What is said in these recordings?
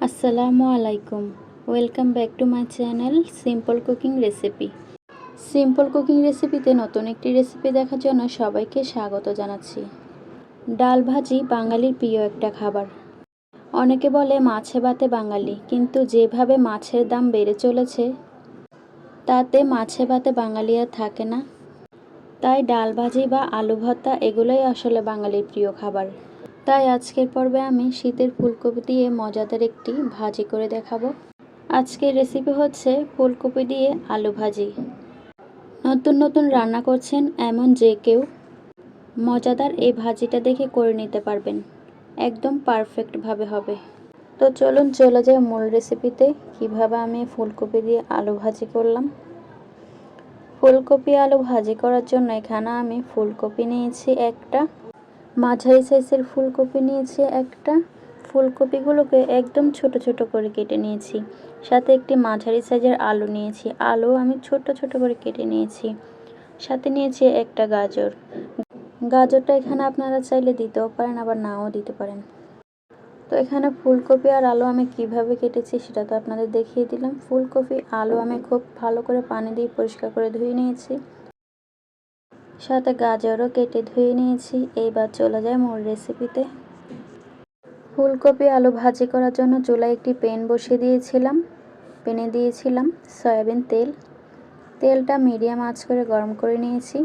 আসসালামু আলাইকুম। Welcome back to my channel simple cooking recipe. Simple cooking রেসিপিতে নতুন একটি রেসিপি দেখার জন্য সবাইকে স্বাগত জানাচ্ছি। ডাল ভাজি বাঙালির প্রিয় একটা খাবার। অনেকে বলে মাছে ভাতে বাঙালি, কিন্তু যেভাবে মাছের দাম বেড়ে চলেছে তাতে মাছে ভাতে বাঙালি আর থাকে না। তাই ডাল ভাজি বা আলু ভর্তা এগুলোই আসলে বাঙালির প্রিয় খাবার। তাই আজকের পর্বে আমি শীতের ফুলকপি দিয়ে মজাদার একটি ভাজি করে দেখাবো। আজকের রেসিপি হচ্ছে ফুলকপি দিয়ে আলু ভাজি। নতুন নতুন রান্না করছেন এমন যে কেউ মজাদার এই ভাজিটা দেখে করে নিতে পারবেন, একদম পারফেক্টভাবে হবে। তো চলুন চলে যাই মূল রেসিপিতে, কিভাবে আমি ফুলকপি দিয়ে আলু ভাজি করলাম। ফুলকপি আলু ভাজি করার জন্য এখানে আমি ফুলকপি নিয়েছি একটা, মাঝারি সাইজের ফুলকপি নিয়েছি একটা। ফুলকপিগুলোকে একদম ছোট ছোট করে কেটে নিয়েছি। সাথে একটি মাঝারি সাইজের আলু নিয়েছি, আলু আমি ছোট ছোট করে কেটে নিয়েছি। সাথে নিয়েছি একটা গাজর। গাজরটা এখানে আপনারা চাইলে দিতেও পারেন, আবার নাও দিতে পারেন। তো এখানে ফুলকপি আর আলু আমি কিভাবে কেটেছি সেটা তো আপনাদের দেখিয়ে দিলাম। ফুলকপি আলু আমি খুব ভালো করে পানি দিয়ে পরিষ্কার করে ধুয়ে নিয়েছি, সাথে গাজরও কেটে ধুয়ে নিয়েছি। এইবার চলে যায় মূল রেসিপিতে। ফুলকপি আলু ভাজি করার জন্য চুলায় একটি প্যান বসিয়ে দিয়েছিলাম। প্যানে দিয়েছিলাম সয়াবিন তেল। তেলটা মিডিয়াম আঁচ করে গরম করে নিয়েছি।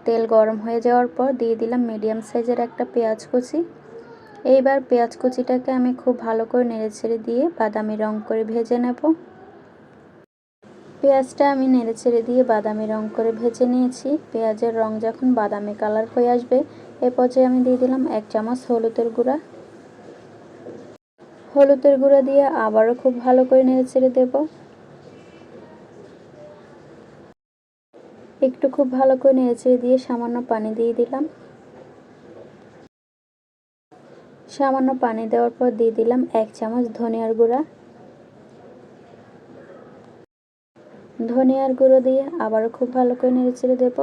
তেল গরম হয়ে যাওয়ার পর দিয়ে দিলাম মিডিয়াম সাইজের একটা পেঁয়াজ কুচি। এইবার পেঁয়াজ কুচিটাকে আমি খুব ভালো করে নেড়েচেড়ে দিয়ে বাদামি রং করে ভেজে নেব। পেঁয়াজটা আমি নেড়েচেড়ে দিয়ে বাদামি রং করে ভেজে নিয়েছি। পেঁয়াজের রং যখন বাদামি কালার হয়ে আসবে এ পর্যায়ে আমি দিয়ে দিলাম 1 চামচ হলুদের গুঁড়া। হলুদের গুঁড়া দিয়ে আবারও খুব ভালো করে নেড়েচেড়ে দেব। একটু খুব ভালো করে নেড়েচেড়ে দিয়ে সামান্য পানি দিয়ে দিলাম। সামান্য পানি দেওয়ার পর দিয়ে দিলাম 1 চামচ ধনিয়ার গুঁড়া। ধনিয়ার গুঁড়ো দিয়ে আবারও খুব ভালো করে নেড়েচেড়ে দেব।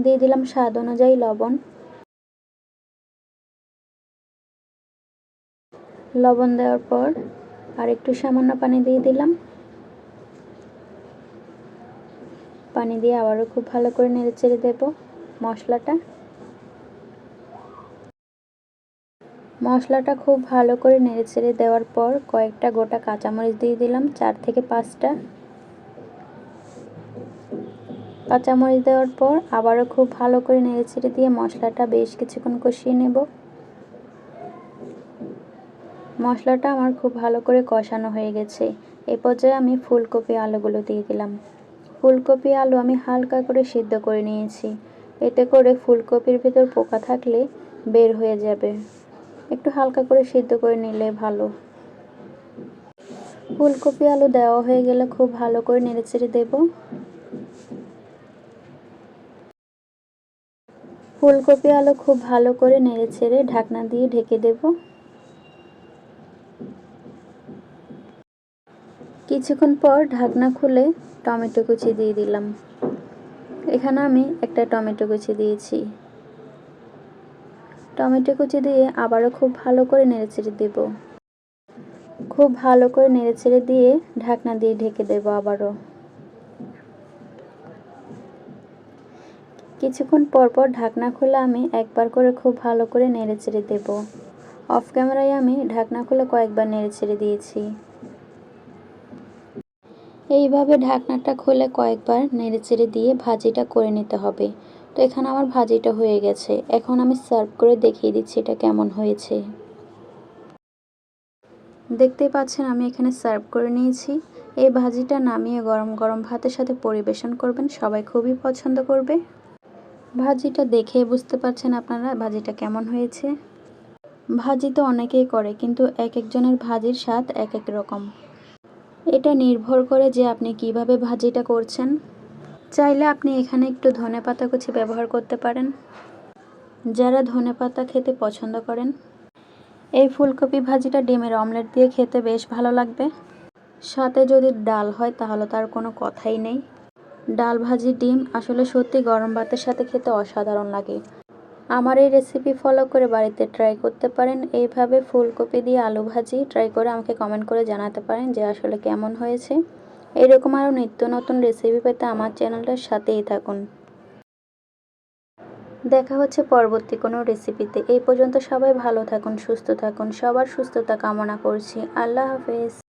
দিয়ে দিলাম স্বাদ অনুযায়ী লবণ। লবণ দেওয়ার পর আর একটু সামান্য পানি দিয়ে দিলাম। পানি দিয়ে আবারও খুব ভালো করে নেড়েচেড়ে দেব মশলাটা খুব ভালো করে নেড়েচেড়ে দেওয়ার পর কয়েকটা গোটা কাঁচামরিচ দিয়ে দিলাম, 4 থেকে 5টা। কাঁচামরিচ দেওয়ার পর আবারও খুব ভালো করে নেড়েচেড়ে দিয়ে মশলাটা বেশ কিছুক্ষণ কষিয়ে নেব। মশলাটা আমার খুব ভালো করে কষানো হয়ে গেছে। এই পর্যায়ে আমি ফুলকপি আলুগুলো দিয়ে দিলাম। ফুলকপি আলু আমি হালকা করে সিদ্ধ করে নিয়েছি, এতে করে ফুলকপির ভিতর পোকা থাকলে বের হয়ে যাবে। একটু হালকা করে সিদ্ধ করে নিলে ভালো। ফুলকপি আলু দেওয়া হয়ে গেলে খুব ভালো করে নেড়েচেড়ে দেব। ফুলকপি আলু খুব ভালো করে নেড়েচেড়ে ঢাকনা দিয়ে ঢেকে দেব। কিছুক্ষণ পর ঢাকনা খুলে টমেটো কুচি দিয়ে দিলাম। এখানে আমি একটা টমেটো কুচি দিয়েছি। টমেটো কুচি দিয়ে আবারও খুব ভালো করে নেড়েচেড়ে দেব। খুব ভালো করে নেড়েচেড়ে দিয়ে ঢাকনা দিয়ে ঢেকে দেব আবারও। কিছুক্ষণ পর পর ঢাকনা খুলে আমি একবার করে খুব ভালো করে নেড়েচেড়ে দেব। অফ ক্যামেরায় আমি ঢাকনা খুলে কয়েকবার নেড়েচেড়ে দিয়েছি। এইভাবে ঢাকনাটা খুলে কয়েকবার নেড়েচেড়ে দিয়ে ভাজিটা করে নিতে হবে। তো এখানে আমার ভাজিটা হয়ে গেছে। এখন আমি সার্ভ করে দেখিয়ে দিচ্ছি এটা কেমন হয়েছে। দেখতেই পাচ্ছেন আমি এখানে সার্ভ করে নিয়েছি। এই ভাজিটা নামিয়ে গরম গরম ভাতের সাথে পরিবেশন করবেন, সবাই খুবই পছন্দ করবে। ভাজিটা দেখে বুঝতে পারছেন আপনারা ভাজিটা কেমন হয়েছে। ভাজি তো অনেকেই করে, কিন্তু এক একজনের ভাজির স্বাদ এক এক রকম। এটা নির্ভর করে যে আপনি কিভাবে ভাজিটা করছেন। চাইলে আপনি এখানে একটু ধনেপাতা কুচি ব্যবহার করতে পারেন, যারা ধনেপাতা খেতে পছন্দ করেন। এই ফুলকপি ভাজিটা ডিমের অমলেট দিয়ে খেতে বেশ ভালো লাগবে। সাথে যদি ডাল হয় তাহলে তার কোনো কথাই নেই। ডাল ভাজি ডিম আসলে সত্যি গরম ভাতের সাথে খেতে অসাধারণ লাগে। আমার এই রেসিপি ফলো করে বাড়িতে ট্রাই করতে পারেন। এইভাবে ফুলকপি দিয়ে আলু ভাজি ট্রাই করে আমাকে কমেন্ট করে জানাতে পারেন যে আসলে কেমন হয়েছে। এরকম আরও নিত্য নতুন রেসিপি পেতে আমার চ্যানেলটার সাথেই থাকুন। দেখা হচ্ছে পরবর্তী কোনো রেসিপিতে। এই পর্যন্ত সবাই ভালো থাকুন, সুস্থ থাকুন। সবার সুস্থতা কামনা করছি। আল্লাহ হাফেজ।